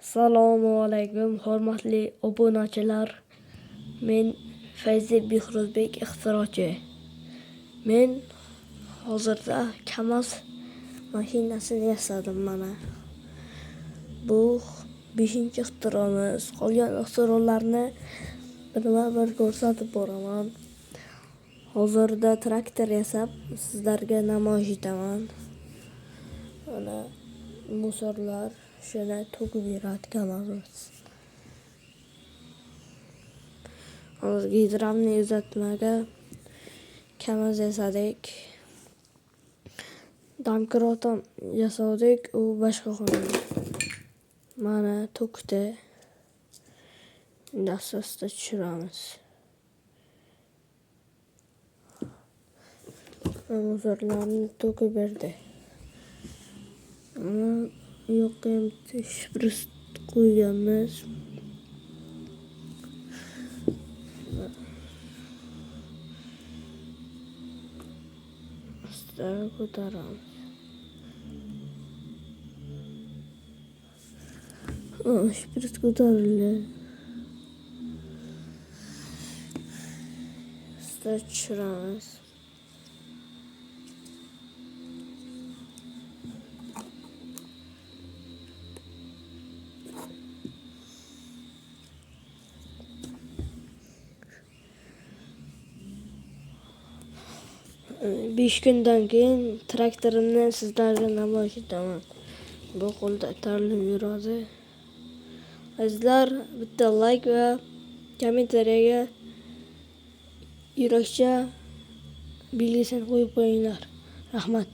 Assalomu alaykum, hurmatli obunachilar. Men Fayzi Behruzbek ixtirochi. Men hozirda KAMAZ mashinasini yasadim mana. Bu 5-ixtiromiz. Qolgan ixtirolarni birma-bir ko'rsatib boraman. Hozirda traktor yasab sizlarga namoyish etaman. Mana musorlar shuni to'kib beradi KAMAZimiz. Hozir gidravli uzatmaga KAMAZ yasadik. Domkrotam yasadik, u boshqa xonada. Mana to'kdi. Endi asta-asta tushiramiz. Musorlarni to'kib berdi. Yo'q ham shpris qo'yganmiz. Asta ko'taramiz. Shpris ko'tarildi. Asta tushiramiz. Besh kundan keyin traktorimni sizlarga namoyish etaman. Bu qo'lda tarlib yuradi. Azizlar, bitta like va kommentariyaga yurakcha belgisini qo'yib qo'yinglar. Rahmat.